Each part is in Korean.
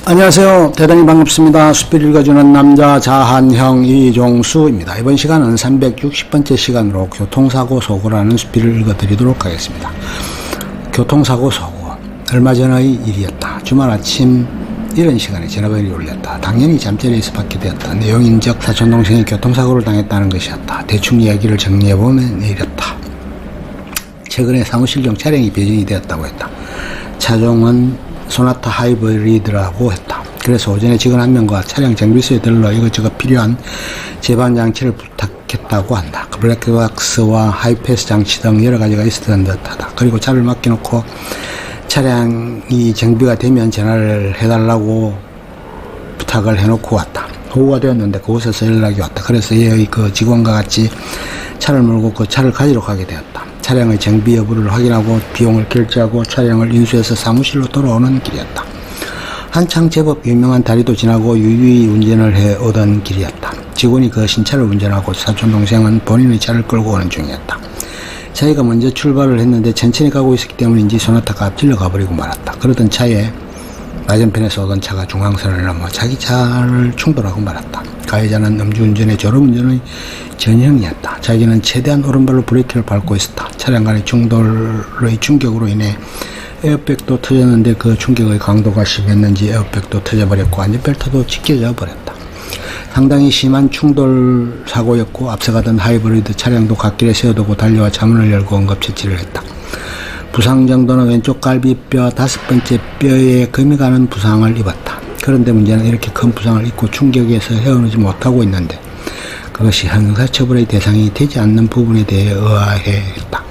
안녕하세요. 대단히 반갑습니다. 숲을 읽어주는 남자 자한형 이종수입니다. 이번 시간은 360번째 시간으로 교통사고 소고라는 숲을 읽어드리도록 하겠습니다. 교통사고 소고. 얼마 전의 일이었다. 주말 아침 이런 시간에 전화벨이 울렸다. 당연히 잠자리에서 받게 되었다. 내용인즉 사촌동생이 교통사고를 당했다는 것이었다. 대충 이야기를 정리해보면 이렇다. 최근에 사무실용 차량이 배정이 되었다고 했다. 차종은 소나타 하이브리드라고 했다. 그래서 오전에 직원 한 명과 차량 정비소에 들러 이것저것 필요한 제반 장치를 부탁했다고 한다. 블랙박스와 하이패스 장치 등 여러 가지가 있었던 듯하다. 그리고 차를 맡겨놓고 차량이 정비가 되면 전화를 해달라고 부탁을 해놓고 왔다. 오후가 되었는데 그곳에서 연락이 왔다. 그래서 얘의 그 직원과 같이 차를 몰고 그 차를 가지러 가게 되었다. 차량의 정비 여부를 확인하고 비용을 결제하고 차량을 인수해서 사무실로 돌아오는 길이었다. 한창 제법 유명한 다리도 지나고 유유히 운전을 해오던 길이었다. 직원이 그 신차를 운전하고 사촌동생은 본인의 차를 끌고 오는 중이었다. 자기가 먼저 출발을 했는데 천천히 가고 있었기 때문인지 소나타가 앞질러 가버리고 말았다. 그러던 차에 맞은편에서 오던 차가 중앙선을 넘어 자기 차를 충돌하고 말았다. 가해자는 음주운전의 졸음운전의 전형이었다. 자기는 최대한 오른발로 브레이크를 밟고 있었다. 차량 간의 충돌의 충격으로 인해 에어백도 터졌는데 그 충격의 강도가 심했는지 에어백도 터져버렸고 안전벨트도 찢겨져 버렸다. 상당히 심한 충돌 사고였고 앞서가던 하이브리드 차량도 갓길에 세워두고 달려와 차문을 열고 응급처치를 했다. 부상 정도는 왼쪽 갈비뼈 5번째 뼈에 금이 가는 부상을 입었다. 그런데 문제는 이렇게 큰 부상을 입고 충격에서 헤어나지 못하고 있는데 그것이 형사처벌의 대상이 되지 않는 부분에 대해 의아해했다.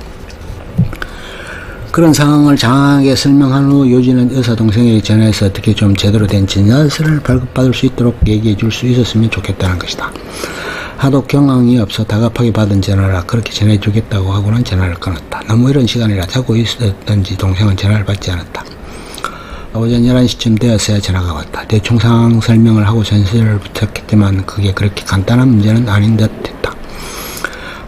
그런 상황을 장황하게 설명한 후 요지는 의사 동생에게 전화해서 어떻게 좀 제대로 된 진단서를 발급받을 수 있도록 얘기해 줄 수 있었으면 좋겠다는 것이다. 하도 경황이 없어 다급하게 받은 전화라 그렇게 전해 주겠다고 하고는 전화를 끊었다. 너무 이런 시간이라 자고 있었던지 동생은 전화를 받지 않았다. 오전 11시쯤 되었어야 전화가 왔다. 대충 상황 설명을 하고 전설을 부탁했지만 그게 그렇게 간단한 문제는 아닌 듯 했다.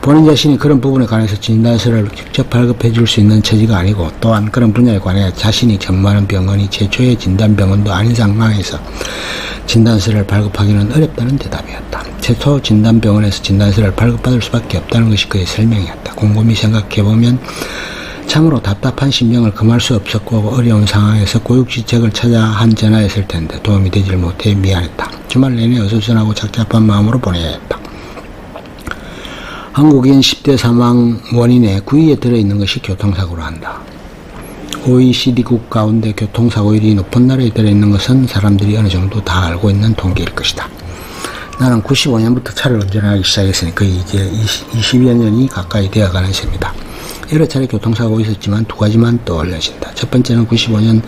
본인 자신이 그런 부분에 관해서 진단서를 직접 발급해 줄 수 있는 처지가 아니고 또한 그런 분야에 관해 자신이 전무하는 병원이 최초의 진단병원도 아닌 상황에서 진단서를 발급하기는 어렵다는 대답이었다. 최초 진단병원에서 진단서를 발급받을 수밖에 없다는 것이 그의 설명이었다. 곰곰이 생각해보면 참으로 답답한 심정을 금할 수 없었고 어려운 상황에서 고육지책을 찾아 한 전화했을 텐데 도움이 되질 못해 미안했다. 주말 내내 어수선하고 착잡한 마음으로 보내야 했다. 한국인 10대 사망 원인의 9위에 들어있는 것이 교통사고로 한다. OECD국 가운데 교통사고율이 높은 나라에 들어있는 것은 사람들이 어느 정도 다 알고 있는 통계일 것이다. 나는 95년부터 차를 운전하기 시작했으니 거의 이제 20여 년이 가까이 되어가는 셈이다. 여러 차례 교통사고가 있었지만 두 가지만 떠올려진다. 첫 번째는 95년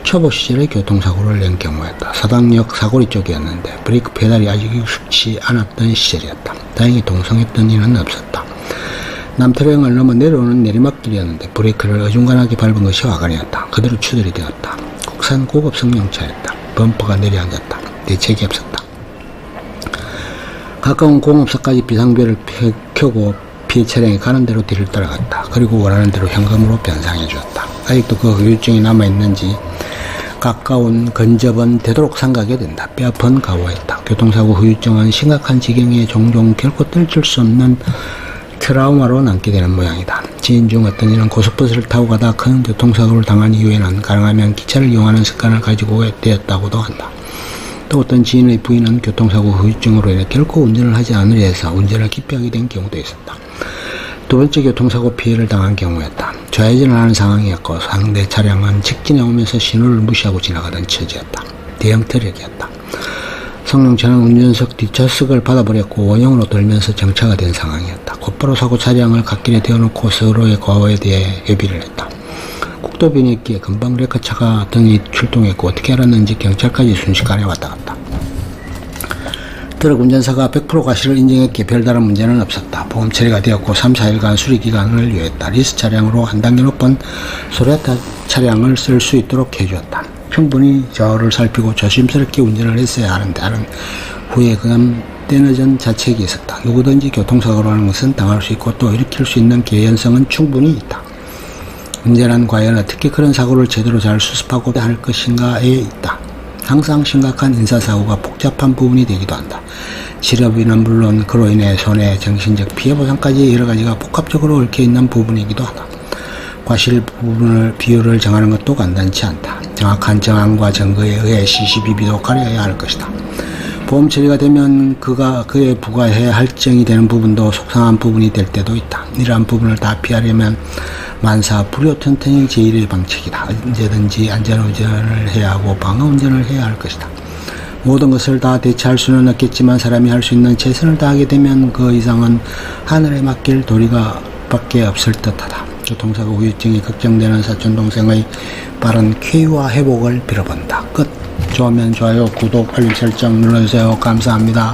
초보 시절의 교통사고를 낸 경우였다. 사당역 사거리 쪽이었는데 브레이크 페달이 아직 익숙치 않았던 시절이었다. 다행히 동성했던 일은 없었다. 남태령을 넘어 내려오는 내리막길이었는데 브레이크를 어중간하게 밟은 것이 화관이었다. 그대로 추돌이 되었다. 국산 고급 승용차였다. 범퍼가 내려앉았다. 대책이 없었다. 가까운 공업사까지 비상벨을 켜고 피해 차량이 가는 대로 뒤를 따라갔다. 그리고 원하는 대로 현금으로 변상해 주었다. 아직도 그 후유증이 남아있는지 가까운 근접은 되도록 삼가게 된다. 뼈아픈 각오였다. 교통사고 후유증은 심각한 지경에 종종 결코 떨칠 수 없는 트라우마로 남게 되는 모양이다. 지인 중 어떤 이는 고속버스를 타고 가다 큰 교통사고를 당한 이후에는 가능하면 기차를 이용하는 습관을 가지고 되었다고도 한다. 또 어떤 지인의 부인은 교통사고 후유증으로 인해 결코 운전을 하지 않으려 해서 운전을 기피하게 된 경우도 있었다. 두 번째 교통사고 피해를 당한 경우였다. 좌회전을 하는 상황이었고 상대 차량은 직진해 오면서 신호를 무시하고 지나가던 처지였다. 대형 트럭이었다. 성능차는 운전석 뒷좌석을 받아버렸고 원형으로 돌면서 정차가 된 상황이었다. 곧바로 사고 차량을 갓길에 대어놓고 서로의 과오에 대해 협의를 했다. 국도 변했기에 금방 레카차가 등이 출동했고 어떻게 알았는지 경찰까지 순식간에 왔다 갔다. 트럭 운전사가 100% 과실을 인정했기에 별다른 문제는 없었다. 보험 처리가 되었고 3, 4일간 수리기간을 요했다. 리스 차량으로 한 단계 높은 소나타 차량을 쓸 수 있도록 해주었다. 충분히 좌우를 살피고 조심스럽게 운전을 했어야 하는데 하는 후에 그간 때늦은 자책이 있었다. 누구든지 교통사고로 하는 것은 당할 수 있고 또 일으킬 수 있는 개연성은 충분히 있다. 문제는 과연 어떻게 그런 사고를 제대로 잘 수습하고 할 것인가에 있다. 항상 심각한 인사사고가 복잡한 부분이 되기도 한다. 치료비는 물론 그로 인해 손해, 정신적 피해 보상까지 여러 가지가 복합적으로 얽혀있는 부분이기도 하다. 과실 비율을 정하는 것도 간단치 않다. 정확한 정황과 증거에 의해 시시비비도 가려야 할 것이다. 보험 처리가 되면 그에 부과해야 할증이 되는 부분도 속상한 부분이 될 때도 있다. 이러한 부분을 다 피하려면 만사 불효천천이 제1의 방책이다. 언제든지 안전운전을 해야 하고 방어운전을 해야 할 것이다. 모든 것을 다 대체할 수는 없겠지만 사람이 할 수 있는 최선을 다하게 되면 그 이상은 하늘에 맡길 도리가 밖에 없을 듯하다. 교통사고 후유증이 걱정되는 사촌동생의 빠른 쾌유와 회복을 빌어본다. 끝. 좋으면 좋아요, 구독, 알림 설정 눌러주세요. 감사합니다.